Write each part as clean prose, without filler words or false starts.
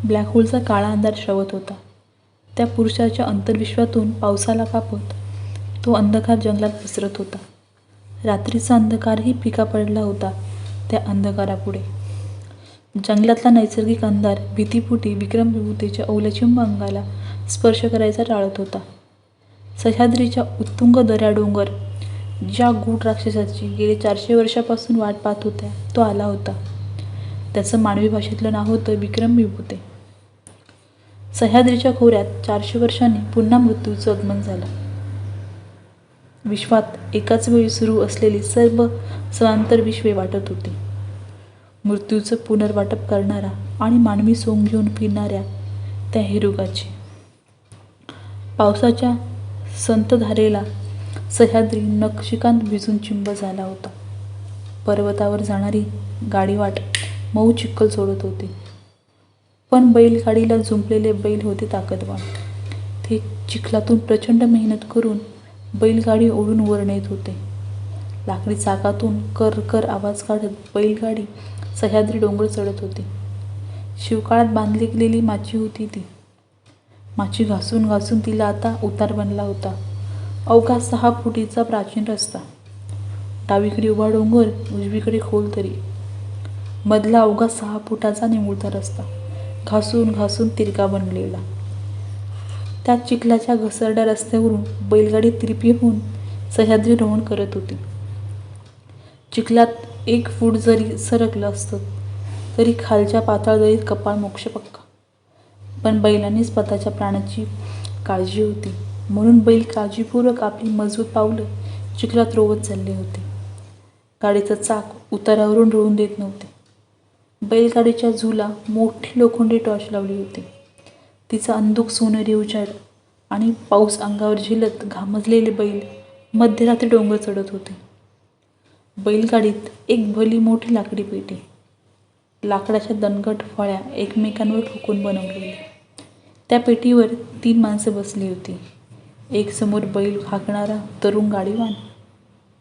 Black होलचा काळा अंधार श्रवत होता. त्या पुरुषाच्या अंतर्विश्वातून पावसाला कापत तो अंधकार जंगलात पसरत होता. रात्रीचा अंधकारही फिका पडला होता त्या अंधकारापुढे. जंगलातला नैसर्गिक अंधार भीतीपोटी विक्रमविभूतीच्या औलचिंब अंगाला स्पर्श करायचा टाळत होता. सह्याद्रीच्या उत्तुंग दऱ्या डोंगर ज्या गूढ राक्षसाची गेली 400 वर्षापासून वाट पाहत होत्या तो आला होता. त्याचं मानवी भाषेतलं नाव होतं विक्रमविभूते. सह्याद्रीच्या खोऱ्यात 400 वर्षांनी पुन्हा मृत्यूचं आगमन झालं. विश्वात एकाच वेळी सुरू असलेली सर्व समांतर विश्वे वाटत होती. मृत्यूचं पुनर्वाटप करणारा आणि मानवी सोंग घेऊन फिरणाऱ्या त्या हिरुगाची. पावसाच्या संतधारेला सह्याद्री नखशिखांत भिजून चिंब झाला होता. पर्वतावर जाणारी गाडीवाट मऊ चिखल सोडत होती. पण बैलगाडीला जुंपलेले बैल होते ताकदवान. ते चिखलातून प्रचंड मेहनत करून बैलगाडी ओढून वर नेत होते. लाकडी चाकातून कर आवाज काढत बैलगाडी सह्याद्री डोंगर चढत होती. शिवकाळात बांधली गेलेली माची होती ती. माची घासून घासून तिला आता उतार बनला होता. अवघा 6 फुटीचा प्राचीन रस्ता. डावीकडे उभा डोंगर, उजवीकडे खोल दरी. मधला अवघा 6 फुटाचा निमुळता रस्ता, घासून घासून तिरका बनलेला. त्या चिखलाच्या घसरड्या रस्त्यावरून बैलगाडी तिरपी होऊन सह्याद्रीरोहण करत होती. चिखलात 1 फूट जरी सरकलं असतं तरी खालच्या पाताळ दरीत कपाळ मोक्ष पक्का. पण बैलांनी स्वतःच्या प्राणाची काळजी होती म्हणून बैल काळजीपूर्वक आपली मजबूत पावलं चिखलात रोवत चालले होते. गाडीचं चाक उतारावरून रोळून देत नव्हते. बैलगाडीच्या झूला मोठी लोखंडी टॉर्च लावली होती. तिचा अंधुक सोनेरी उजेड आणि पाऊस अंगावर झेलत घामजलेले बैल मध्यरात्री डोंगर चढत होते. बैलगाडीत एक भली मोठी लाकडी पेटी, लाकडाच्या दणकट फळ्या एकमेकांवर ठोकून बनवलेली. त्या पेटीवर 3 माणसं बसली होती. एक समोर बैल हाकणारा तरुण गाडीवान,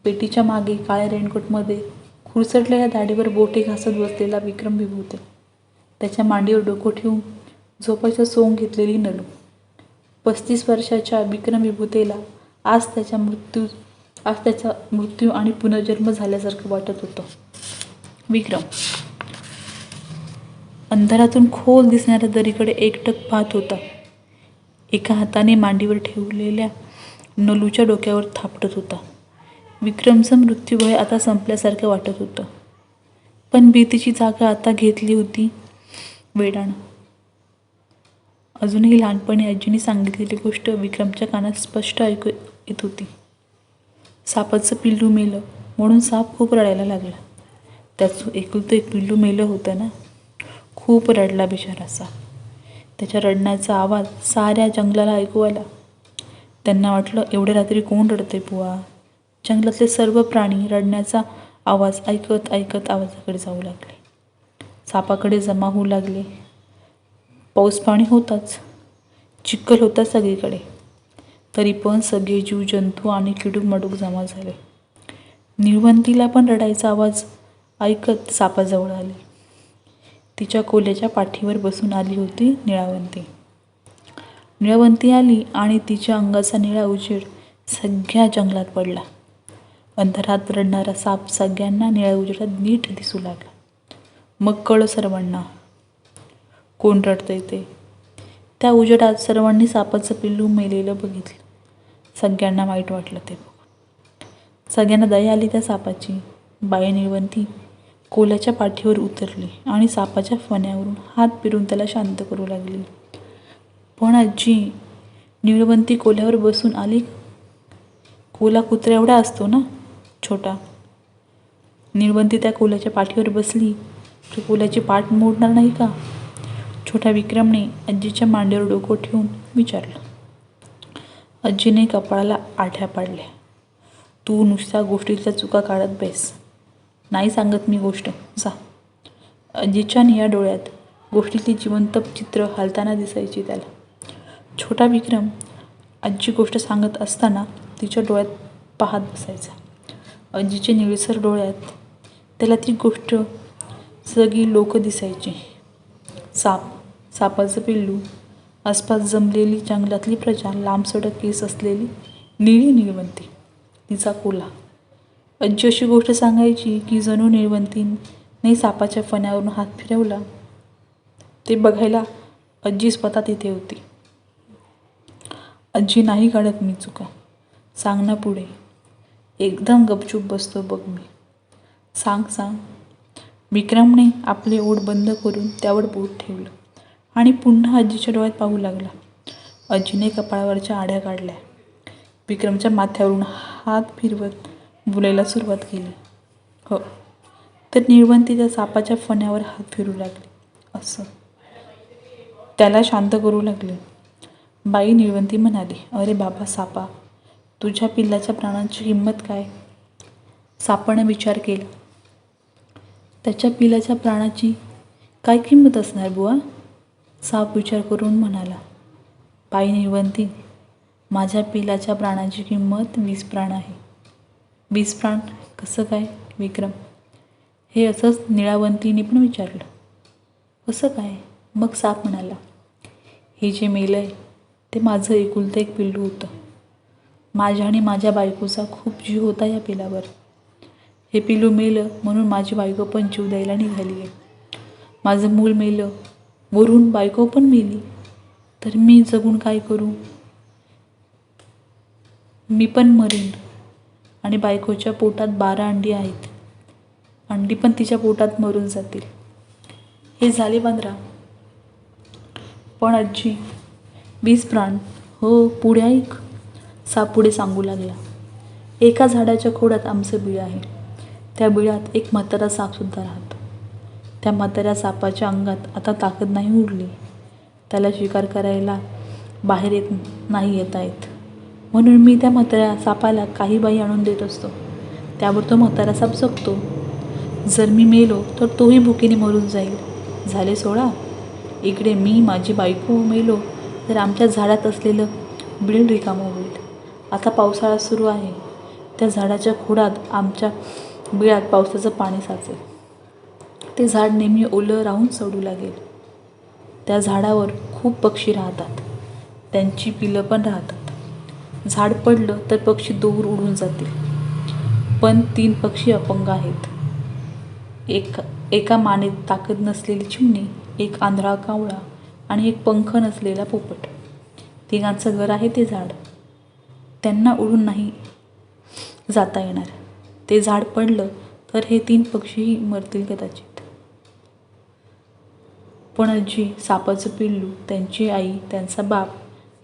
पेटीच्या मागे काळ्या रेनकोटमध्ये खुरसटलेल्या दाढीवर बोटे घासत बसलेला विक्रमविभूते. त्याच्या मांडीवर डोकं ठेवून झोपायचं सोंग घेतलेली नलू. 35 वर्षाच्या विक्रमविभूतेला आज त्याचा मृत्यू आणि पुनर्जन्म झाल्यासारखं वाटत होतं. विक्रम अंधारातून खोल दिसणाऱ्या दरीकडे एकटक पाहत होता. एका हाताने मांडीवर ठेवलेल्या नलूच्या डोक्यावर थापटत होता. विक्रमचं मृत्यूभय आता संपल्यासारखं वाटत होतं. पण भीतीची जागा आता घेतली होती वेडानं. अजूनही लहानपणी आजीने सांगितलेली गोष्ट विक्रमच्या कानात स्पष्ट ऐकू येत होती. सापाचं पिल्लू मेलं म्हणून साप खूप रडायला लागला. त्याचं एकुलतं एक पिल्लू मेलं होतं ना. खूप रडला बिचारा साप. त्याच्या रडण्याचा आवाज साऱ्या जंगलाला ऐकू आला. त्यांना वाटलं, एवढ्या रात्री कोण रडतंय बुवा. जंगलातले सर्व प्राणी रडण्याचा आवाज ऐकत ऐकत आवाजाकडे जाऊ लागले. सापाकडे जमा होऊ लागले. पाऊस पाणी होताच, चिखल होता सगळीकडे. तरी पण सगळे जीव जंतू आणि किडूक मडूक जमा झाले. निळवंतीला पण रडायचा आवाज ऐकत सापाजवळ आली. तिच्या कोल्याच्या पाठीवर बसून आली होती निळावंती. निळावंती आली आणि तिच्या अंगाचा निळा उजेड सगळ्या जंगलात पडला. अंधारात रडणारा साप सगळ्यांना निळ्या उजेडात नीट दिसू लागला. मग कळलं सर्वांना कोण रडतंय ते. त्या उजेडात सर्वांनी सापाचं पिल्लू मेलेलं बघितलं. सगळ्यांना वाईट वाटलं ते बघून. सगळ्यांना दया आली त्या सापाची. बाई निळवंती कोल्याच्या पाठीवर उतरली आणि सापाच्या फण्यावरून हात फिरून त्याला शांत करू लागली. पण आजी, निळवंती कोल्यावर बसून आली. कोला कुत्र्या एवढा असतो ना, छोटा. निळवंती त्या कोल्याच्या पाठीवर बसली तर कोल्याची पाठ मोडणार नाही का? छोट्या विक्रमने आजीच्या मांडीवर डोकं ठेवून विचारलं. आजीने कपाळाला आठ्या पाडल्या. तू नुसत्या गोष्टीच्या चुका काढत बैस. नाही सांगत मी गोष्ट, जा. आजीच्या निळ्या डोळ्यात गोष्टीतली जिवंत चित्र हालताना दिसायची त्याला. छोटा विक्रम आजी गोष्ट सांगत असताना तिच्या डोळ्यात पाहत बसायचा. आजीच्या निळसर डोळ्यात त्याला ती गोष्ट सगळी लोक दिसायची. साप सापाचं पिल्लू, आसपास जमलेली जंगलातली प्रजा, लांबसडक केस असलेली निळी निळवंती, तिचा कोल्हा. आजी अशी गोष्ट सांगायची की जणू निळवंतीने सापाच्या फण्यावरून हात फिरवला. ते बघायला आजी स्वतः तिथे होती. आजी, नाही काढत मी चुका. सांग ना पुढे. एकदम गपचूप बसतो बघ मी. सांग सांग. विक्रमने आपले ओठ बंद करून त्यावर बोट ठेवलं आणि पुन्हा आजीच्या डोळ्यात पाहू लागला. आजीने कपाळावरच्या आड्या काढल्या. विक्रमच्या माथ्यावरून हात फिरवत बोलायला सुरुवात केली. हो. तर निळवंती त्या सापाच्या फण्यावर हात फिरू लागली. असं. त्याला शांत करू लागले. बाई निळवंती म्हणाली, अरे बाबा सापा, तुझ्या पिल्लाच्या प्राणांची किंमत काय? सापानं विचार केला. त्याच्या पिल्लाच्या प्राणाची काय किंमत असणार बुवा? साप विचार करून म्हणाला, बाई निळवंती, माझ्या पिल्लाच्या प्राणाची किंमत 20 प्राण आहे. 20 प्राण कसं काय विक्रम? हे असंच निळवंतीने पण विचारलं. कसं काय? मग साप म्हणाला, हे जे मेलंय ते माझं एकुलतं एक पिल्लू होतं. माझ्या आणि माझ्या बायकोचा खूप जीव होता या पिलावर. हे पिल्लू मेलं म्हणून माझी बायको पण जीव द्यायला निघाली आहे. माझं मूल मेलं, वरून बायको पण मेली, तर मी जगून काय करू? मी पण मरेन. आणि बायकोच्या पोटात 12 अंडी आहेत. अंडी पण तिच्या पोटात मरून जातील. हे झाले 15. पण आजी, 20 प्राण. हो, पुढे ऐक. साप पुढे सांगू लागला. एका झाडाच्या खोडात आमचं बिळ आहे. त्या बिळात एक म्हातारा सापसुद्धा राहतो. त्या म्हाताऱ्या सापाच्या अंगात आता ताकद नाही उरली. त्याला शिकार करायला बाहेर नाही येता येत. म्हणून मी त्या म्हाताऱ्या सापाला काही बाई आणून देत असतो. त्यावर तो म्हातारा साप जगतो. जर मी मेलो तर तोही भुकेने मरून जाईल. झाले 16. इकडे मी, माझी बायको मेलो तर आमच्या झाडात असलेलं बिळ रिकामं होईल. आता पावसाळा सुरू आहे. त्या झाडाच्या खोडात आमच्या बिळात पावसाचं पाणी साचेल. ते झाड नेहमी ओलं राहून सडू लागेल. त्या झाडावर खूप पक्षी राहतात. त्यांची पिलं पण राहतात. झाड पडलं तर पक्षी दूर उडून जातील. पण 3 पक्षी अपंग आहेत. एका मानेत ताकद नसलेली चिमणी, एक आंधळा कावळा आणि एक पंख नसलेला पोपट. 3घांचं घर आहे ते झाड. त्यांना उडून नाही जाता येणार. ते झाड पडलं तर हे 3 पक्षीही मरतील कदाचित. पण आजी, सापाचं पिल्लू, त्यांची आई, त्यांचा बाप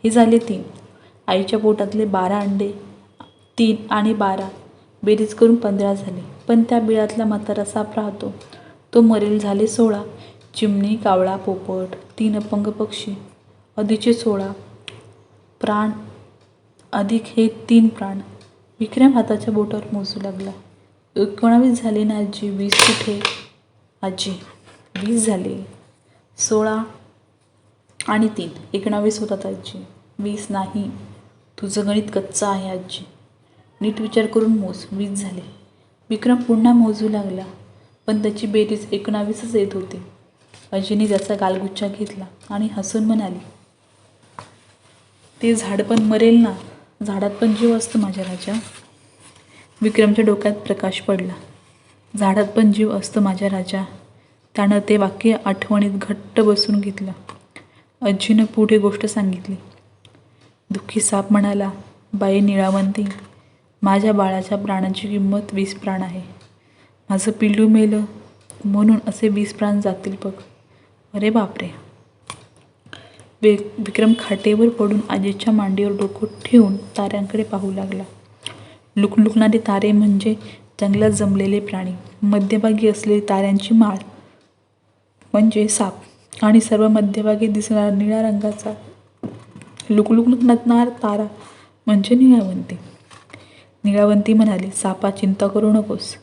हे झाले 3. आईच्या पोटातले 12 अंडे, 3 आणि 12 बेरीज करून 15 झाले. पण त्या बिळातला म्हातारा साप राहतो, तो मरेल. झाले 16. चिमणी, कावळा, पोपट, 3 अपंग पक्षी, अधिकचे 16 प्राण अधिक हे 3 प्राण. विक्रम हाताच्या बोटावर मोजू लागला. 19 झाले ना आजी? 20 कुठे? आजी, 20 झाले. 16 आणि 3 19 होतात आजी. 20 नाही. तुझं गणित कच्चं आहे आजी. नीट विचार करून मोज. 20 झाले. विक्रम पुन्हा मोजू लागला, पण त्याची बेरीज 19च येत होती. आजीने त्याचा गालगुच्चा घेतला आणि हसून म्हणाली, ते झाड पण मरेल ना. झाडात पण जीव असतो माझ्या राजा. विक्रमच्या डोक्यात प्रकाश पडला. झाडात पण जीव असतो माझ्या राजा. त्यानं ते वाक्य आठवणीत घट्ट बसून घेतलं. आजीनं पुढे गोष्ट सांगितली. दुःखी साप म्हणाला, बाई निळावंती, माझ्या बाळाच्या प्राणांची किंमत 20 प्राण आहे. माझं पिल्लू मेलं म्हणून असे 20 प्राण जातील बघ. अरे बापरे. विक्रम खाटेवर पडून आजीच्या मांडीवर डोकं ठेवून ताऱ्यांकडे पाहू लागला. लुकलुकणारे तारे म्हणजे जंगलात जमलेले प्राणी. मध्यभागी असलेली ताऱ्यांची माळ म्हणजे साप आणि सर्व मध्यभागी दिसणारा निळ्या रंगाचा लुकलुकणारा तारा म्हणजे निळावंती. निळावंती म्हणाली, सापा, चिंता करू नकोस.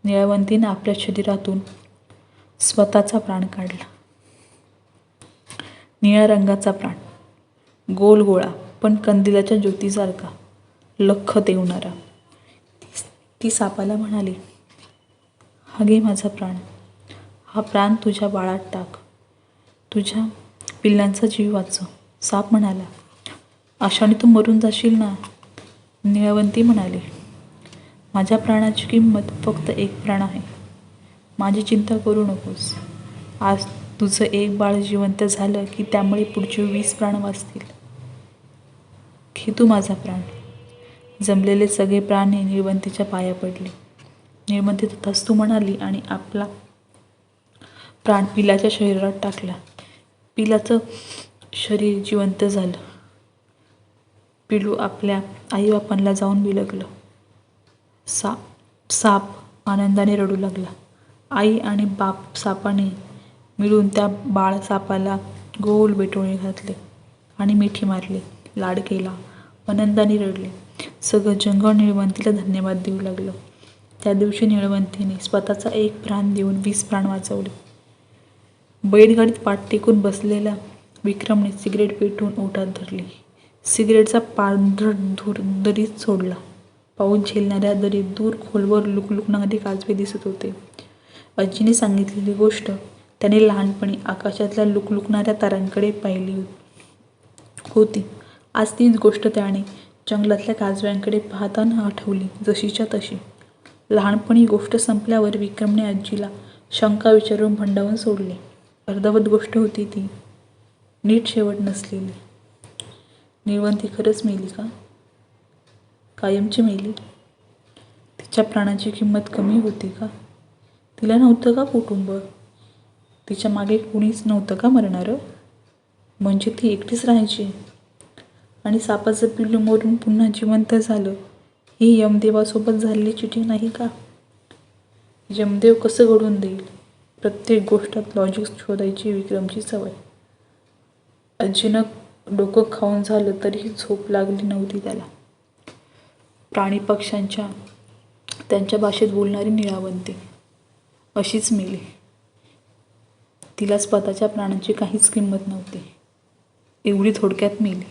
निळावंतीनं आपल्या शरीरातून स्वतःचा प्राण काढला. निळ्या रंगाचा प्राण, गोल गोळा पण कंदिलाच्या ज्योतीसारखा लख्ख देवणारा. ती सापाला म्हणाली, हा घे माझा प्राण. हा प्राण तुझ्या बाळात टाक. तुझ्या पिल्लांचा जीव वाचव. साप म्हणाला. अशाने तू मरून जाशील ना. निळवंती म्हणाली. माझ्या प्राणाची किंमत फक्त एक प्राण आहे. माझी चिंता करू नकोस. आज तुझं एक बाळ जिवंत झालं की त्यामुळे पुढचे 20 प्राण वाचतील. घे तू माझा प्राण. जमलेले सगळे प्राणी निळवंतीच्या पाया पडले. निळवंती तथास्तु म्हणाली आणि आपला प्राण पिलाच्या शरीरात टाकला. पिलाचं शरीर जिवंत झालं. पिलू आपल्या आईबापांना जाऊन बिलगलं. साप आनंदाने रडू लागला. आई आणि बाप सापाने मिळून त्या बाळ सापाला गोल बेटोळे घातले आणि मिठी मारली, लाड केला, आनंदाने रडले. सगळं जंगल निळवंतीला धन्यवाद देऊ लागलं. त्या दिवशी निळवंतीने स्वतःचा एक प्राण देऊन 20 प्राण वाचवले. बैलगाडीत पाठ टेकून बसलेला विक्रमने सिगरेट पेटवून ओठात धरली. सिगरेटचा पांढरट धूर दरीत सोडला. पाऊस झेलणाऱ्या दरीत दूर खोलवर लुकलुकणारे काजवे दिसत होते. आजीने सांगितलेली गोष्ट त्याने लहानपणी आकाशातल्या लुकलुकणाऱ्या ताऱ्यांकडे पाहिली होती. आज तीच गोष्ट त्याने जंगलातल्या काजव्यांकडे पाहताना आठवली, जशीच्या तशी. लहानपणी गोष्ट संपल्यावर विक्रमने आजीला शंका विचारून भंडावून सोडले. अर्धवट गोष्ट होती ती, नीट शेवट नसलेली. निळवंती खरंच मेली का? कायमची मेली? तिच्या प्राणाची किंमत कमी होती का? तिला नव्हतं का कुटुंब? तिच्या मागे कुणीच नव्हतं का मरणारं? म्हणजे ती एकटीच राहायची? आणि सापाचं पिल्लू मरून पुन्हा जिवंत झालं ही यमदेवासोबत झालेली चिटिंग नाही का? यमदेव कसं घडून देईल? प्रत्येक गोष्टात लॉजिक शोधायची विक्रमची सवय. आजीनं डोकं खाऊन झालं तरीही झोप लागली नव्हती त्याला. प्राणी पक्ष्यांच्या त्यांच्या भाषेत बोलणारी निळवंती अशीच मेली. तिला स्वतःच्या प्राणांची काहीच किंमत नव्हती. एवढी थोडक्यात मेली.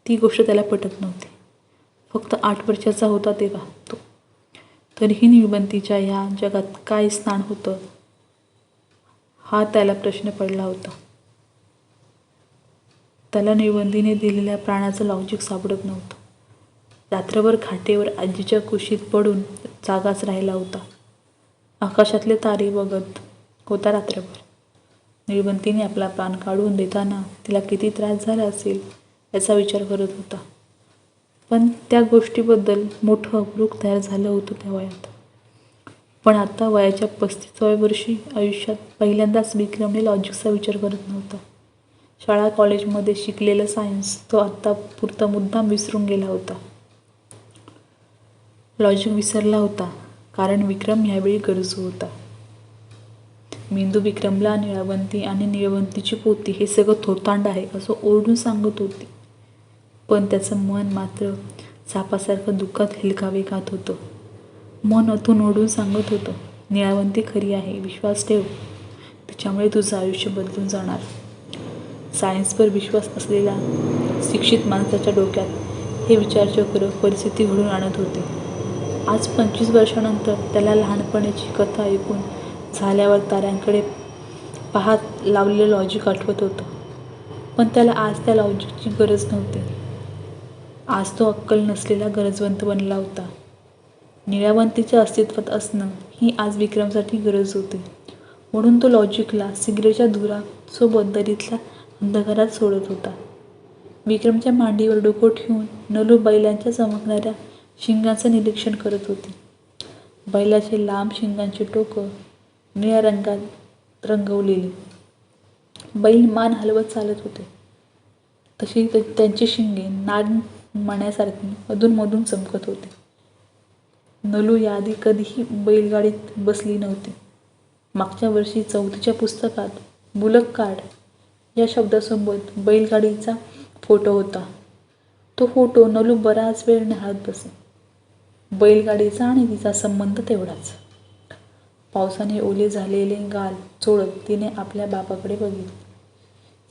ती गोष्ट त्याला पटत नव्हती. फक्त 8 वर्षाचा होता तेव्हा तो. तरीही निळवंतीच्या ह्या जगात काय स्थान होतं हा त्याला प्रश्न पडला होता. त्याला निळवंतीने दिलेल्या प्राणाचं लॉजिक सापडत नव्हतं. रात्रभर खाटेवर आजीच्या कुशीत पडून जागाच राहिला होता. आकाशातले तारे बघत होता रात्रभर. निळवंतीने आपला प्राण काढून देताना तिला किती त्रास झाला असेल याचा विचार करत होता. पण त्या गोष्टीबद्दल मोठं अप्रूप तयार झालं होतं त्या वयात. पण आता वयाच्या 35व्या वर्षी आयुष्यात पहिल्यांदाच विक्रमने लॉजिकचा विचार करत नव्हता. शाळा कॉलेजमध्ये शिकलेलं सायन्स तो आत्ता पुरता मुद्दाम विसरून गेला होता. लॉजिक विसरला होता कारण विक्रम ह्यावेळी गरजू होता. मेंदू विक्रमला निळवंती आणि निळवंतीची पोती हे सगळं थोतांड आहे असं ओरडून सांगत होती. पण त्याचं मन मात्र सापासारखं दुःखात हेलकावे खात होतं. मन अतून ओरडून सांगत होतं, निळवंती खरी आहे, विश्वास ठेव. तिच्यामुळे तुझं आयुष्य बदलून जाणार. सायन्सवर विश्वास असलेल्या शिक्षित माणसाच्या डोक्यात हे विचारचक्र परिस्थिती घडून आणत होते. आज 25 वर्षांनंतर त्याला लहानपणीची कथा ऐकून झाल्यावर ताऱ्यांकडे पाहत लावलेलं लॉजिक आठवत होतं. पण त्याला आज त्या लॉजिकची गरज नव्हती. आज तो अक्कल नसलेला गरजवंत बनला होता. निळवंतीच्या अस्तित्वात असणं ही आज विक्रमसाठी गरज होती. म्हणून तो लॉजिकला सिगरेटच्या धुरासोबत दरीतल्या अंधकारात सोडत होता. विक्रमच्या मांडीवर डोकं ठेवून नलू बैलांच्या चमकणाऱ्या शिंगांचं निरीक्षण करत होती. बैलाचे लांब शिंगांची टोकं निळ्या रंगात रंगवलेली. बैल मान हलवत चालत होते. तशी त्यांची शिंगे नागमण्यासारखी अधूनमधून चमकत होती. नलू याआधी कधीही बैलगाडीत बसली नव्हती. मागच्या वर्षी 4थीच्या पुस्तकात बुलक कार्ट या शब्दासोबत बैलगाडीचा फोटो होता. तो फोटो नलू बराच वेळ निहाळत बसे. बैलगाडीचा आणि तिचा संबंध तेवढाच. पावसाने ओले झालेले गाल चोळत तिने आपल्या बापाकडे बघितले.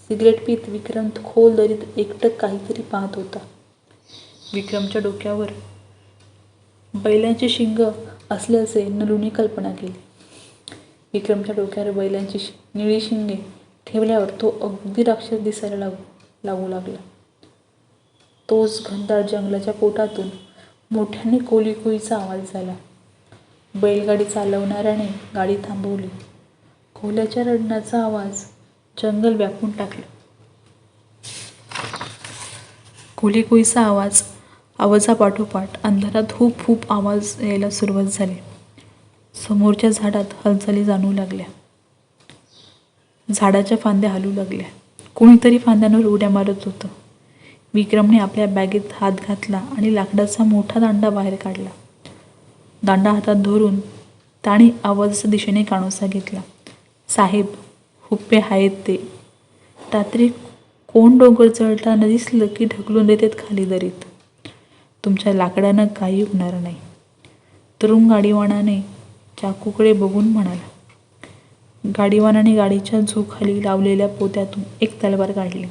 सिगरेट पीत विक्रम खोल दरीत एकटक काहीतरी पाहत होता. विक्रमच्या डोक्यावर बैलांची शिंग असल्याचे नलूने कल्पना केली. विक्रमच्या डोक्यावर बैलांची निळी शिंगे ठेवल्यावर तो अगदी राक्षस दिसायला लागू लागला. तोच घनदाट जंगलाच्या पोटातून मोठ्याने कोलीकोलीचा आवाज झाला. बैलगाडी चालवणाऱ्याने गाडी थांबवली. कोल्याच्या रडण्याचा आवाज जंगल व्यापून टाकलं. कोलीकोलीचा आवाजापाठोपाठ अंधारात हुप हुप आवाज यायला सुरुवात झाली. समोरच्या झाडात हालचाली जाणवू लागल्या. झाडाच्या फांद्या हलू लागल्या. कोणीतरी फांद्यांवर उड्या मारत होतं. विक्रमने आपल्या बॅगेत हात घातला आणि लाकडाचा मोठा दांडा बाहेर काढला. दांडा हातात धरून त्याने आवाजाच्या दिशेने कानोसा घेतला. "साहेब, हुप्पे आहेत ते. रात्री कोण डोंगर चढताना दिसलं की ढकलून देतात खाली दरीत. तुमच्या लाकडानं काही होणार नाही." तरुण गाडीवानाने चाकूकडे बघून म्हणाला. गाडीवानाने गाडीच्या झोखाली लावलेल्या पोत्यातून एक तलवार काढली.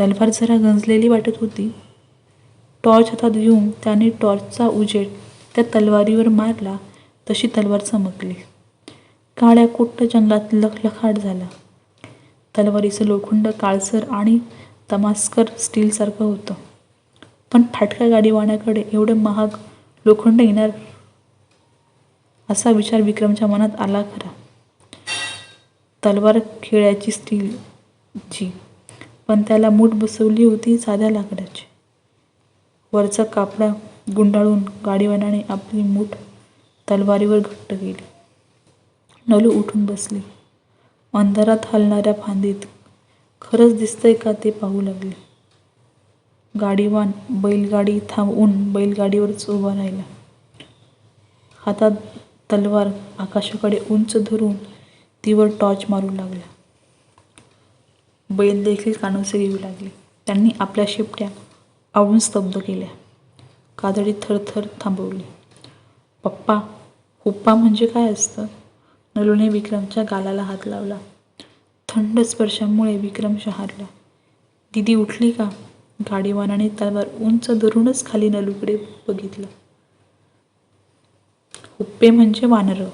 तलवार जरा गंजलेली वाटत होती. टॉर्च हातात घेऊन त्याने टॉर्चचा उजेड त्या तलवारीवर मारला तशी तलवार चमकली. काळ्या कुट्ट जंगलात लखलखाट झाला. तलवारीचं लोखंड काळसर आणि तमास्कर स्टीलसारखं होतं. पण फाटक्या गाडीवाण्याकडे एवढं महाग लोखंड येणार असा विचार विक्रमच्या मनात आला खरा. तलवार खिळ्याची स्टीलची, पण त्याला मूठ बसवली होती साध्या लाकडाची. वरचा कापडा गुंडाळून गाडीवानाने आपली मूठ तलवारीवर घट्ट केली. नलू उठून बसली. अंधारात हलणाऱ्या फांदीत खरंच दिसतंय का ते पाहू लागले. गाडीवान बैलगाडी थांबवून बैलगाडीवरच उभा राहिला. हातात तलवार आकाशाकडे उंच धरून तीवर टॉर्च मारू लागला. बैल देखील कानोसे घेऊ लागले. त्यांनी आपल्या शेपट्या आवळून स्तब्ध केल्या. काजळी थरथर थांबवली. "पप्पा, हुप्पा म्हणजे काय असतं?" नलूने विक्रमच्या गालाला हात लावला. थंड स्पर्शामुळे विक्रम शहारला. "दीदी उठली का?" गाडीवानाने तलवार उंच धरूनच खाली नलूकडे बघितलं. "हुप्पे म्हणजे वानरं.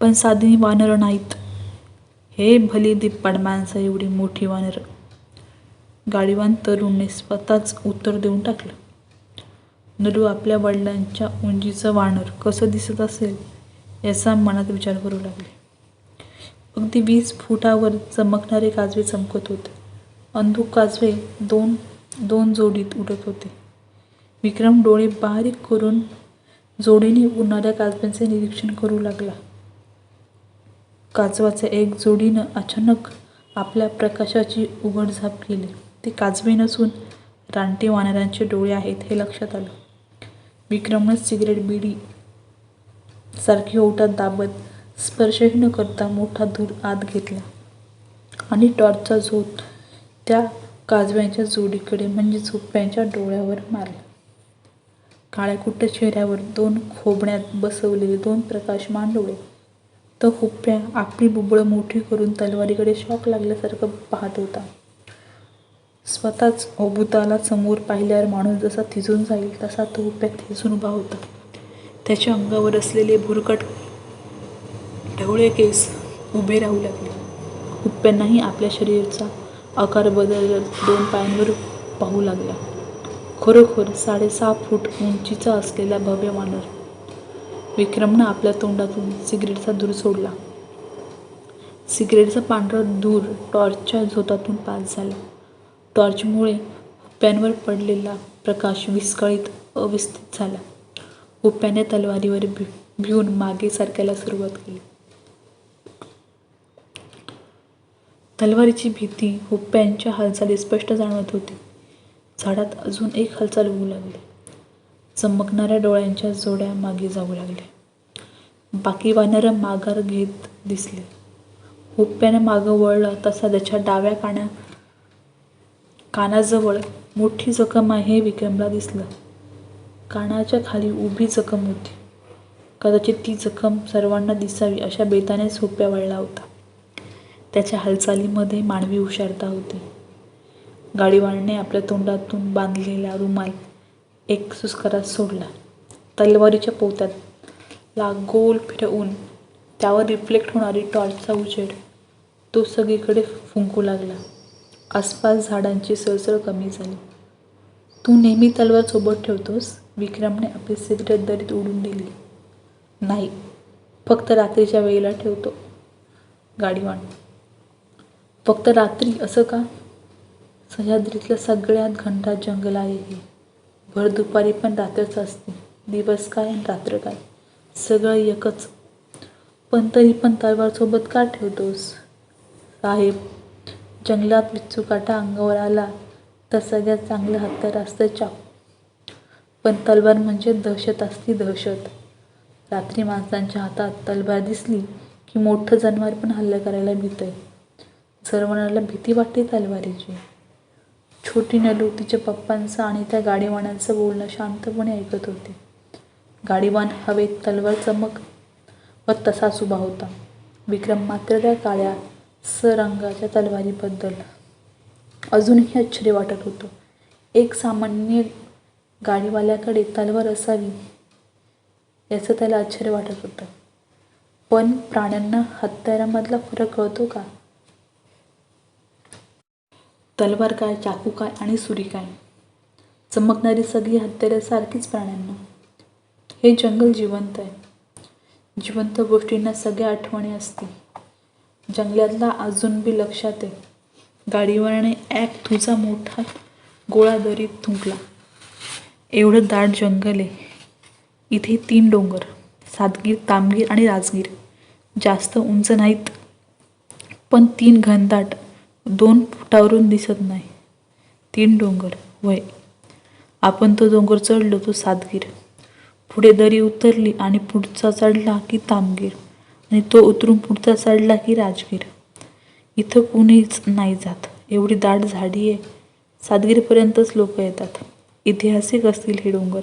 पण साधी वानरं नाहीत. हे भली धिप्पाड माणसं एवढी मोठी वानरं." गाडीवान तरुणने स्वतःच उत्तर देऊन टाकलं. नलू आपल्या वडिलांच्या उंचीचं वानर कसं दिसत असेल याचा मनात विचार करू लागली. अगदी 20 फुटावर चमकणारे काजवे चमकत होते. अंधुक काजवे दोन जोडीत उडत होते. विक्रम डोळे बारीक करून जोडीने उडणाऱ्या काजव्यांचे निरीक्षण करू लागला. काजवाच्या एक जोडीनं अचानक आपल्या प्रकाशाची उघडझाप केली. ते काजवे नसून रानटी वानरांचे डोळे आहेत हे लक्षात आलं. विक्रमनं सिगारेट बिडी सारखी ओठात दाबत स्पर्शही न करता मोठा धूर आत घेतला आणि टॉर्चचा झोत त्या काजव्यांच्या जोडीकडे म्हणजेच हुप्प्याच्या डोळ्यावर मारला. काळ्याकुट्ट चेहऱ्यावर दोन खोबण्यात बसवलेले दोन प्रकाशमान डोळे. तो हुप्प्या आपली बुबुळं मोठी करून तलवारीकडे शॉक लागल्यासारखं पाहत होता. स्वतःच ओबुताला समोर पाहिल्यावर माणूस जसा थिजून जाईल तसा तो हुप्प्या थिजून उभा होता. त्याच्या अंगावर असलेले भुरकट ढवळे केस उभे राहू लागले. हुप्प्यानेही आपल्या शरीराचा आकार बदलत 2 पायांवर पाहू लागला. खरोखर 6.5 फूट उंचीचा असलेला भव्य वानर. विक्रमनं आपल्या तोंडातून सिगारेटचा धूर सोडला. सिगारेटचा पांढरा धूर टॉर्चच्या झोतातून पास झाला. टॉर्चमुळे हुप्प्यांवर पडलेला प्रकाश विस्कळीत अवस्थित झाला. हुप्प्याने तलवारीवर भिवून मागे सरकायला सुरुवात केली. तलवारीची भीती हुप्प्याच्या हालचाली स्पष्ट जाणवत होती. झाडात अजून एक हालचाल होऊ लागली. चमकणाऱ्या डोळ्यांच्या जोड्या मागे जाऊ लागल्या. बाकी वानरं माघार घेत दिसले. हुप्प्याने मागं वळला तसा त्याच्या डाव्या कानाजवळ मोठी जखम आहे हे विक्रमला दिसलं. कानाच्या खाली उभी जखम होती. कदाचित ती जखम सर्वांना दिसावी अशा बेतानेच हुप्प्या वळला होता. त्याच्या हालचालींमध्ये मानवी हुशारता होती. गाडीवानाने आपल्या तोंडातून बांधलेला रुमाल एक सुस्कारात सोडला. तलवारीच्या पोत्याला गोल फिरवून त्यावर रिफ्लेक्ट होणारी टॉर्चचा उजेड तो सगळीकडे फुंकू लागला. आसपास झाडांची सळसळ कमी झाली. तू नेहमी तलवार सोबत ठेवतोस? विक्रमने आपली सिगरेट दरीत उडून दिली. नाही, फक्त रात्रीच्या वेळेला ठेवतो. गाडीवान: फक्त रात्री, असं का? सह्याद्रीतलं सगळ्यात घनदाट जंगल आहे हे. भर दुपारी पण रात्रच असते. दिवस काय आणि रात्र काय, सगळं एकच. पण तरी पण तलवार सोबत का ठेवतोस? साहेब, जंगलात विचूकाटा अंगावर आला तर सगळ्यात चांगलं हत्यार असतं चाकू. पण तलवार म्हणजे दहशत असती, दहशत. रात्री माणसांच्या हातात तलवार दिसली की मोठं जनावर पण हल्ला करायला भीतंय. जनावराला भीती वाटते तलवारीची. छोटी नलू तिच्या पप्पांचं आणि त्या गाडीवानाचं बोलणं शांतपणे ऐकत होती. गाडीवान हवेत तलवार चमकवत तसाच उभा होता. विक्रम मात्र त्या काळ्या रंगाच्या तलवारीबद्दल अजूनही आश्चर्य वाटत होतं. एक सामान्य गाडीवाल्याकडे तलवार असावी याचं त्याला आश्चर्य वाटत होतं. पण प्राण्यांना हत्यारांमधला फरक कळतो का? तलवार काय, चाकू काय आणि सुरी काय, चमकणारी सगळी हत्यारं सारखीच प्राण्यांना. हे जंगल जिवंत आहे. जिवंत गोष्टींना सगळ्या आठवणी असते. जंगलातला अजून बी लक्षात आहे. गाडीवानाने तुझा मोठा गोळा दरीत थुंकला. एवढं दाट जंगल आहे. इथे 3 डोंगर, सातगीर, तामगीर आणि राजगीर. जास्त उंच नाहीत, पण 3 घनदाट, 2 फुटावरून दिसत नाही. 3 डोंगर, वय. आपण तो डोंगर चढलो तो सातगीर, पुढे दरी उतरली आणि पुढचा चढला की तामगीर, आणि तो उतरून पुढचा चढला की राजगीर. इथं कुणीच नाही जात. एवढी दाट झाडी आहे. सातगीरपर्यंतच लोक येतात. ऐतिहासिक असतील हे डोंगर.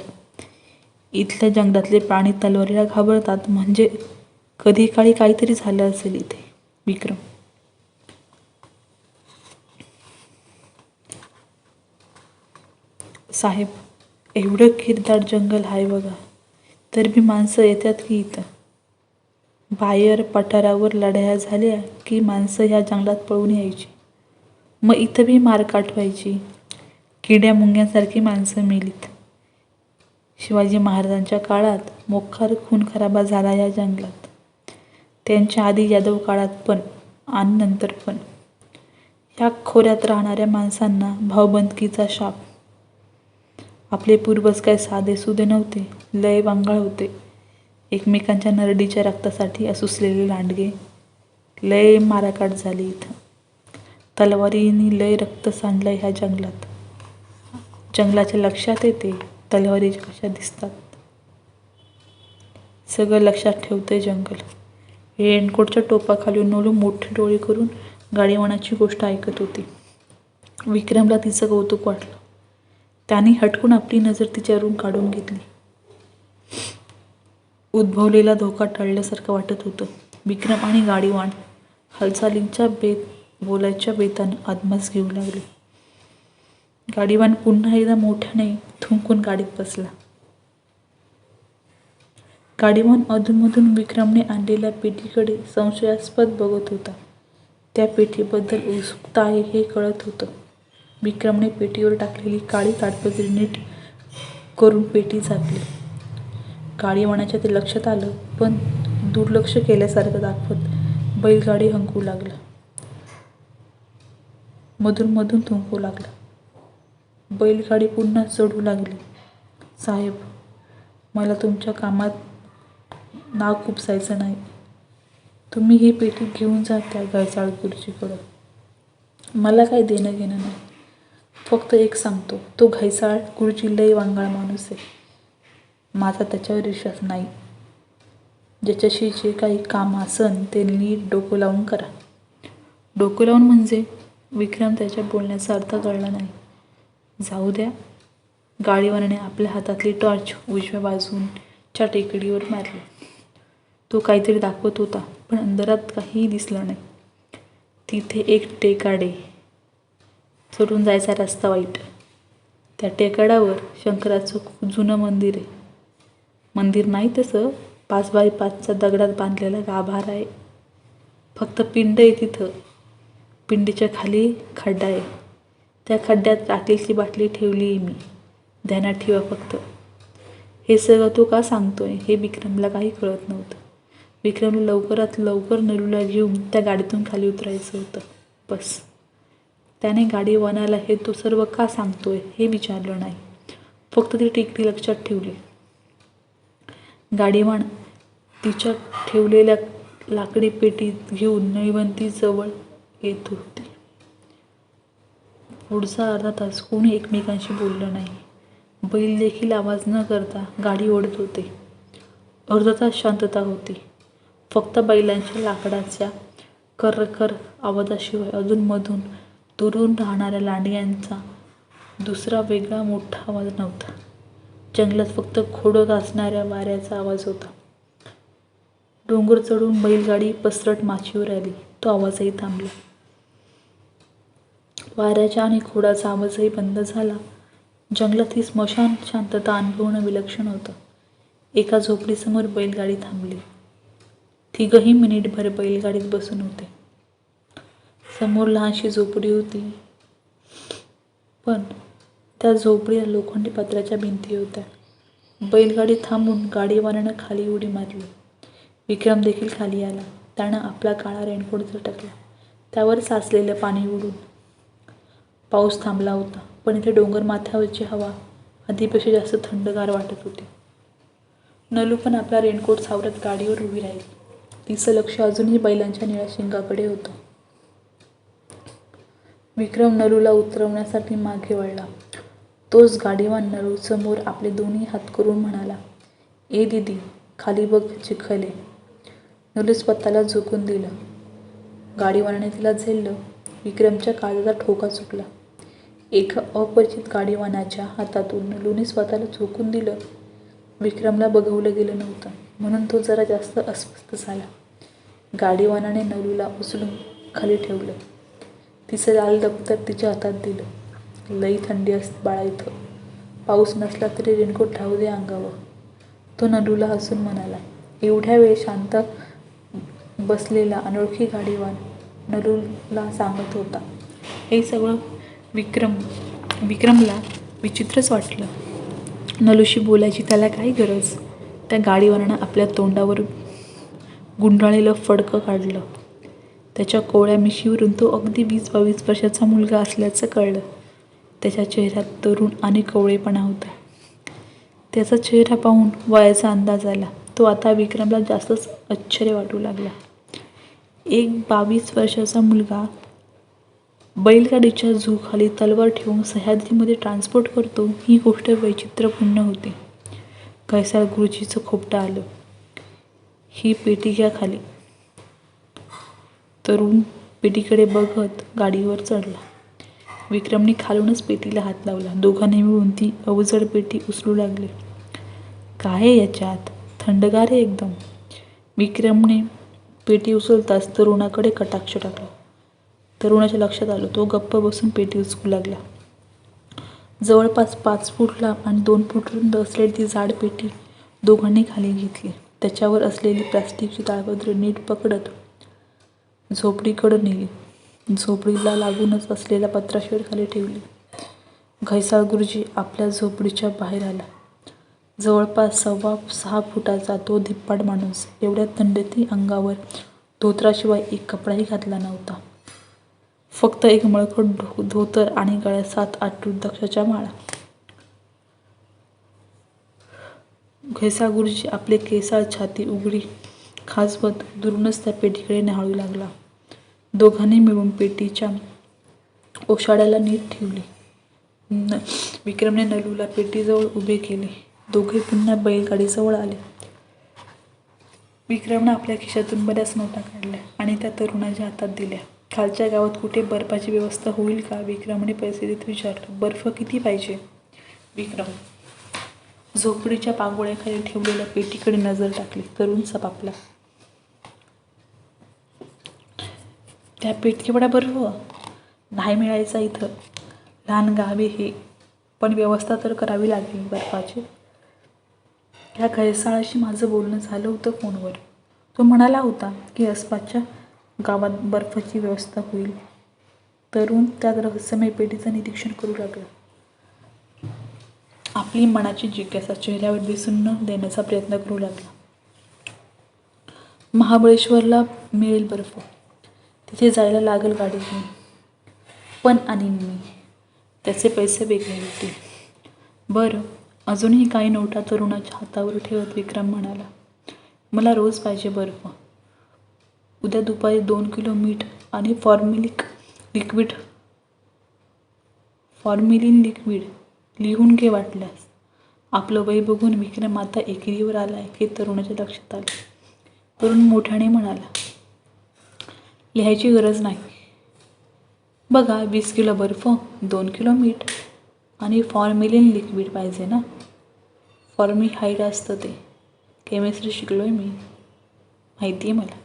इथल्या जंगलातले प्राणी तलवारीला घाबरतात म्हणजे कधी काळी काहीतरी झालं असेल इथे. विक्रम: साहेब, एवढं खिरदाट जंगल आहे बघा, तर बी माणसं येतात की इथं? बाहेर पठारावर लढाया झाल्या की माणसं ह्या जंगलात पळून यायची. मग इथं बी मारकाट व्हायची. किड्या मुंग्यांसारखी माणसं मेलीत. शिवाजी महाराजांच्या काळात मोक्कार खून खराबा झाला या जंगलात. त्यांच्या आधी यादव काळात पण आणि नंतर पण. ह्या खोऱ्यात राहणाऱ्या माणसांना भाऊबंदकीचा शाप. आपले पूर्वज काय साधेसुधे नव्हते, लय वांगाळ होते. एकमेकांच्या नरडीच्या रक्तासाठी असुसलेले लांडगे. लय माराकाट झाली इथं. तलवारींनी लय रक्त सांडलंय ह्या जंगलात. जंगलाच्या लक्षात येते तलवारी कशा दिसतात. सगळं लक्षात ठेवतंय जंगल. रेनकोटच्या टोपाखाली नलू मोठे डोळे करून गाडीवानाची गोष्ट ऐकत होती. विक्रमला तिचं कौतुक वाटलं. त्याने हटकून आपली नजर तिच्यावरून काढून घेतली. उद्भवलेला धोका टळल्यासारखं वाटत होतं. विक्रम आणि गाडीवान हालचालींच्या बोलायच्या बेतानं अदमास घेऊ लागले. गाडीवान पुन्हा एकदा मोठ्याने थुंकून गाडीत बसला. गाडीवान अधूनमधून विक्रमने आणलेल्या पेटीकडे संशयास्पद बघत होता. त्या पेटीबद्दल उत्सुकता आहे हे कळत होतं. विक्रमने पेटीवर टाकलेली काळी ताडपत्री नीट करून पेटी झाकली. गाडीवानाच्या ते लक्षात आलं, पण दुर्लक्ष केल्यासारखं दाखवत बैलगाडी हंकू लागला. मधून थुंकू लागला. बैलगाडी पुन्हा चढू लागली. साहेब, मला तुमच्या कामात नाव खुपसायचं नाही. तुम्ही ही पेटी घेऊन जा त्या घैसाळ गुरुजीकडं. मला काही देणं घेणं नाही. फक्त एक सांगतो, तो घैसाळ गुरुजी लय वांगाळ माणूस आहे. माझा त्याच्यावर विश्वास नाही. ज्याच्याशी जे काही काम असन ते नीट डोकं लावून करा. डोकं लावून म्हणजे? विक्रम त्याच्या बोलण्याचा अर्थ कळला नाही. जाऊ द्या. गाडीवानाने आपल्या हातातली टॉर्च उजव्या बाजूच्या टेकडीवर मारली. तो काहीतरी दाखवत होता, पण अंधारात काहीही दिसलं नाही. तिथे एक टेकाड आहे. चढून जायचा रस्ता वाईट. त्या टेकाडावर शंकराचं खूप जुनं मंदिर आहे. मंदिर नाही तसं, 5x5चा दगडात बांधलेला गाभारा आहे. फक्त पिंड आहे तिथं. पिंडीच्या खाली खड्डा आहे. त्या खड्ड्यात टाकलेली बाटली ठेवली आहे मी. ध्यानात ठेवा फक्त. हे सगळं तो का सांगतोय हे विक्रमला काही कळत नव्हतं. विक्रमला लवकरात लवकर नलूला घेऊन त्या गाडीतून खाली उतरायचं होतं, बस. त्याने गाडीवानाला हे तो सर्व का सांगतोय हे विचारलं नाही. फक्त ती टिकली लक्षात ठेवली. गाडीवान तिच्या ठेवलेल्या लाकडी पेटीत घेऊन नळीवंतीजवळ येत होते. पुढचा अर्धा तास कोणी एकमेकांशी बोललं नाही. बैल देखील आवाज न करता गाडी ओढत होते. अर्धा तास शांतता होती. फक्त बैलांच्या लाकडाच्या कर्रकर आवाजाशिवाय अधूनमधून दुरून राहणाऱ्या लांडग्यांचा दुसरा वेगळा मोठा आवाज नव्हता. जंगलात फक्त खोडत असणाऱ्या वाऱ्याचा आवाज होता. डोंगर चढून बैलगाडी पसरट माचीवर आली. तो आवाजही थांबला. वाऱ्याचा आणि खोडाचा आवाजही बंद झाला. जंगलात ही स्मशान शांतता अनुभवणं विलक्षण होतं. एका झोपडीसमोर बैलगाडी थांबली. तिघंही मिनिटभर बैलगाडीत बसून होते. समोर लहानशी झोपडी होती, पण त्या झोपडीला लोखंडी पत्र्याच्या भिंती होत्या. बैलगाडी थांबून गाडीवाल्यानं खाली उडी मारली. विक्रम देखील खाली आला. त्यानं आपला काळा रेनकोट झटकला. त्यावर साचलेलं पाणी उडून. पाऊस थांबला होता, पण इथे डोंगर माथ्यावरची हवा आधीपेक्षा जास्त थंडगार वाटत होती. नलू पण आपला रेनकोट सावरत गाडीवर उभी राहिली. तिचं लक्ष अजूनही बैलांच्या निळ्या शिंगाकडे होतं. विक्रम नलूला उतरवण्यासाठी मागे वळला. तोच गाडीवान नलूसमोर आपले दोन्ही हात करून म्हणाला, "ए दीदी, खाली बघ, चिखल आहे." नलू स्वतःला झोकून दिलं. गाडीवानाने तिला झेललं. विक्रमच्या काळजाचा ठोका चुकला. एका अपरिचित गाडीवानाच्या हातातून नलूने स्वतःला झोकून दिलं. विक्रमला बघवलं गेलं नव्हतं, म्हणून तो जरा जास्त अस्वस्थ झाला. गाडीवानाने नलूला उचलून खाली ठेवलं. तिचं लाल दप्तर तिच्या हातात दिलं. "लई थंडी असते बाळा इथं. पाऊस नसला तरी रेनकोट राहू दे अंगावर." तो नलूला हसून म्हणाला. एवढ्या वेळ शांत बसलेला अनोळखी गाडीवान नलूला सांगत होता. हे सगळं विक्रमला विचित्रच वाटलं. नलूशी बोलायची त्याला काय गरज? त्या गाडीवानानं आपल्या तोंडावर गुंडाळलेलं फडकं काढलं. त्याच्या कोवळ्या मिशीवरून तो अगदी 20-22 वर्षाचा मुलगा असल्याचं कळलं. त्याच्या चेहऱ्यात तरुण आणि कोवळेपणा होता. त्याचा चेहरा पाहून वयाचा अंदाज आला. तो आता विक्रमला जास्तच आश्चर्य वाटू लागला. एक 22 वर्षाचा मुलगा बैलगाडीच्या झूखाली तलवार ठेवून सह्याद्रीमध्ये ट्रान्सपोर्ट करतो, ही गोष्ट वैचित्र्यपूर्ण होती. कैसाळ गुरुजीचं खोपटं आलं. "ही पेटी घ्या खाली." तरुण पेटीकडे बघत गाडीवर चढला. विक्रमने खालूनच पेटीला हात लावला. दोघांनी मिळून ती अवजड पेटी उचलू लागले. "काय आहे याच्यात? थंडगार आहे एकदम." विक्रमने पेटी उचलताच तरुणाकडे कटाक्ष टाकला. तरुणाच्या लक्षात आलं. तो गप्प बसून पेटी उचलू लागला. जवळपास 5 फूट लांब आणि 2 फूट रुंद असलेली ती जाड पेटी दोघांनी खाली घेतली. त्याच्यावर असलेली प्लास्टिकची ताडपत्री नीट पकडत झोपडीकडं नेली. झोपडीला लागूनच असलेल्या पत्राशेड खाली ठेवली. घैसाळ गुरुजी आपल्या झोपडीच्या बाहेर आला. जवळपास 6.25 फुटाचा तो धिप्पाड माणूस. एवढ्या थंडीतही अंगावर धोतराशिवाय एक कपडाही घातला नव्हता. फक्त एक मळकट धोतर आणि गळ्यात 7-8 रुद्राक्षाच्या माळा. घैसाळ गुरुजी आपली केसाळ छाती उघडी खाजवत दुरूनच त्या पेटीकडे न्याहाळू लागला. दोघांनी मिळून पेटीच्या ओशाड्याला नीट ठेवली. विक्रमने नलूला पेटीजवळ उभे केले. दोघे पुन्हा बैलगाडीजवळ आले. विक्रमनं आपल्या खिशातून बऱ्याच नोटा काढल्या आणि त्या तरुणाच्या हातात दिल्या. "खालच्या गावात कुठे बर्फाची व्यवस्था होईल का?" विक्रमने पैसे देत विचारलं. "बर्फ किती पाहिजे?" विक्रम झोपडीच्या पागोळ्याखाली ठेवलेल्या पेटीकडे नजर टाकली. तरुण सपापला. "त्या पेटीत एवढा बर्फ? नाही मिळायचा इथं. लहान गाव आहे हे, पण व्यवस्था तर करावी लागेल बर्फाची." ह्या घैसाळाशी माझं बोलणं झालं होतं फोनवर. तो म्हणाला होता की आसपासच्या गावात बर्फाची व्यवस्था होईल. तरुण त्या रहस्यमय पेटीचं निरीक्षण करू लागला. आपली मनाची जिज्ञासा चेहऱ्यावर दिसून न देण्याचा प्रयत्न करू लागला. महाबळेश्वरला मिळेल बर्फ, तिथे जायला लागेल गाडी घेऊन, पण आणीन मी. त्याचे पैसे वेगळे होते. बरं, अजूनही काही नोटा तरुणाच्या हातावर ठेवत विक्रम म्हणाला, मला रोज पाहिजे बर्फ. उद्या दुपारी 2 किलो मीठ आणि फॉर्मिलिन लिक्विड लिहून घे वाटल्यास. आपलं वय बघून विक्रम आता एकेरीवर आलाय हे तरुणाच्या लक्षात आलं. तरुण मोठ्याने म्हणाला, लिहायची गरज नाही. बघा, 20 किलो बर्फ, 2 किलो मीठ आणि फॉर्मिलिन लिक्विड पाहिजे ना. फॉर्मिहाईड असतं ते. केमिस्ट्री शिकलोय मी, माहिती आहे मला.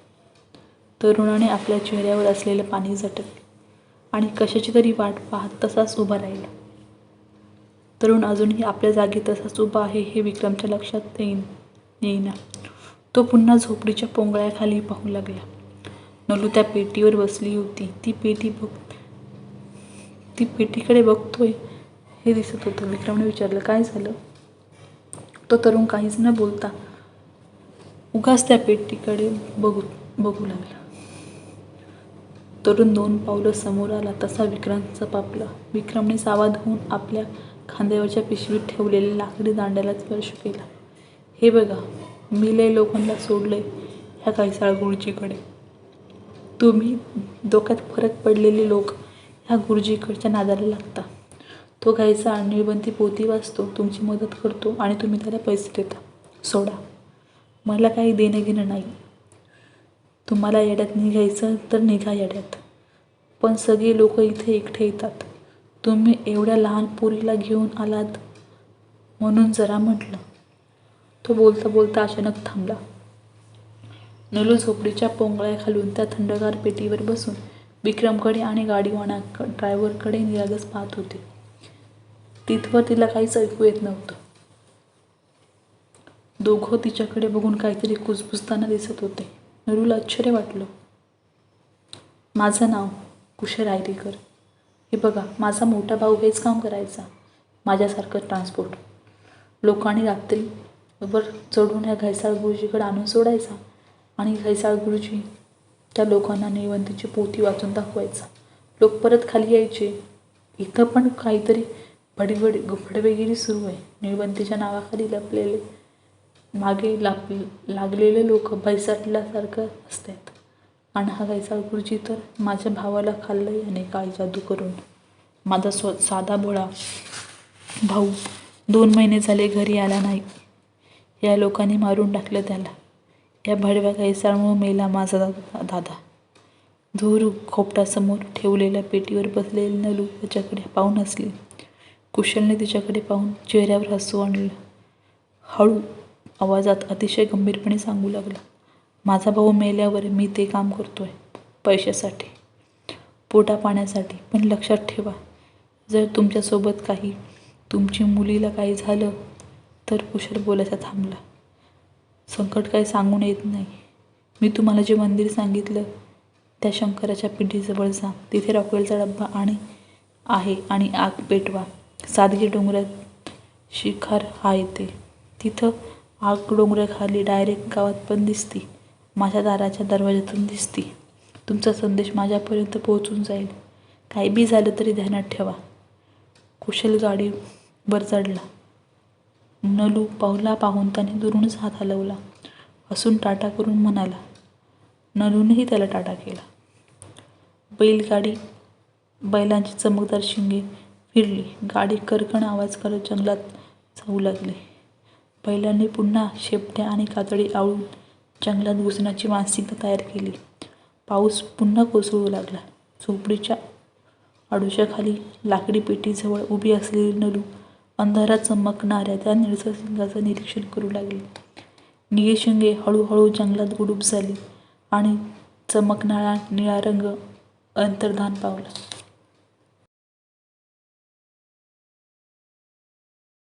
तरुणाने आपल्या चेहऱ्यावर असलेलं पाणी झटकले आणि कशाची तरी वाट पाहत तसाच उभा राहिला. तरुण अजूनही आपल्या जागी तसाच उभा आहे हे विक्रमच्या लक्षात येईना. तो पुन्हा झोपडीच्या पोंगळ्याखाली पाहू लागला. नलू त्या पेटीवर बसली होती. ती पेटीकडे बघतोय हे दिसत होतं. विक्रमने विचारलं, काय झालं? तो तरुण काहीच न बोलता उगाच त्या पेटीकडे बघू लागला. तरुण 2 पावलं समोर आला तसा विक्रम चपापला. विक्रमने सावध होऊन आपल्या खांद्यावरच्या पिशवीत ठेवलेल्या लाकडी दांड्याला स्पर्श केला. हे बघा, मी लय लोकांना सोडलंय ह्या घायसाळ गुरुजीकडे. तुम्ही डोक्यात फरक पडलेले लोक ह्या गुरुजीकडच्या नादाला लागता. तो घायसाळ निळबंती पोथी वाचतो, तुमची मदत करतो आणि तुम्ही त्याला पैसे देता. सोडा, मला काही देणं घेणं नाही. तुम्हाला येड्यात निघायचं तर निघा येड्यात, पण सगळे लोक इथे एकटे येतात. तुम्ही एवढ्या लहान पोरीला घेऊन आलात म्हणून जरा म्हटलं. तो बोलता बोलता अचानक थांबला. नलू झोपडीच्या पोंगळ्याखालून त्या थंडगार पेटीवर बसून विक्रमकडे आणि गाडीवाना ड्रायव्हरकडे निरागस पाहत होती. तिथवर तिला काहीच ऐकू येत नव्हतं. दोघं तिच्याकडे बघून काहीतरी कुजबुजताना दिसत होते. नलूला आश्चर्य वाटलं. माझं नाव कुशल रायरेकर. हे बघा, माझा मोठा भाऊ हेच काम करायचा, माझ्यासारखं ट्रान्सपोर्ट. लोकांनी रात्रीवर चढून ह्या घायसाळ गुरुजीकडे आणून सोडायचा आणि घायसाळ गुरुजी त्या लोकांना निळवंतीची पोथी वाचून दाखवायचा. लोक परत खाली यायचे. इथं पण काहीतरी भडवेगिरी सुरू आहे. निळवंतीच्या नावाखाली मागे लागलेले लोक भैसाटल्यासारखं असतात. आणि हा घायसाळ गुरुजी तर माझ्या भावाला खाल्लं याने काळी जादू करून. माझा साधा भोळा भाऊ 2 महिने झाले घरी आला नाही. या लोकांनी मारून टाकलं त्याला. या भडव्या घायसाळमुळे मेला माझा दादा. धूर खोपटासमोर ठेवलेल्या पेटीवर बसलेली नलू त्याच्याकडे पाहून हसली. कुशलने तिच्याकडे पाहून चेहऱ्यावर हसू आणलं. हळू आवाजात अतिशय गंभीरपणे सांगू लागला, माझा भाऊ मेल्यावर मी ते काम करतोय पैशासाठी, पोटापाण्यासाठी. पण लक्षात ठेवा, जर तुमच्यासोबत तुमची मुलीला काही झालं तर. कुशल बोलायचा थांबला. संकट काही सांगून येत नाही. मी तुम्हाला जे मंदिर सांगितलं त्या शंकराच्या पिंडीजवळ जा. तिथे रॉकेलचा डब्बा आहे आणि आग पेटवा. सातगी डोंगरात शिखर आहे ते. तिथं आग डोंगराखाली डायरेक्ट गावात पण दिसती. माझ्या दाराच्या दरवाजातून दिसती. तुमचा संदेश माझ्यापर्यंत पोहोचून जाईल. काही बी झालं तरी ध्यानात ठेवा. कुशल गाडीवर चढला. नलू पाहुला पाहून त्याने दुरूनच हात हलवला. हसून टाटा करून म्हणाला. नलूनेही त्याला टाटा केला. बैलांची चमकदार शिंगे फिरली. गाडी करकण आवाज करत जंगलात जाऊ लागली. बैलांनी पुन्हा शेपट्या आणि कातडी आवळून जंगलात घुसण्याची मानसिकता तयार केली. पाऊस पुन्हा कोसळू लागला. झोपडीच्या आडोशाखाली लाकडी पेटीजवळ उभी असलेली नलू अंधारात चमकणाऱ्या त्या निळसर शिंगाचं निरीक्षण करू लागली. निळी शिंगे हळूहळू जंगलात गुडूप झाली आणि चमकणारा निळा रंग अंतर्धान पावला.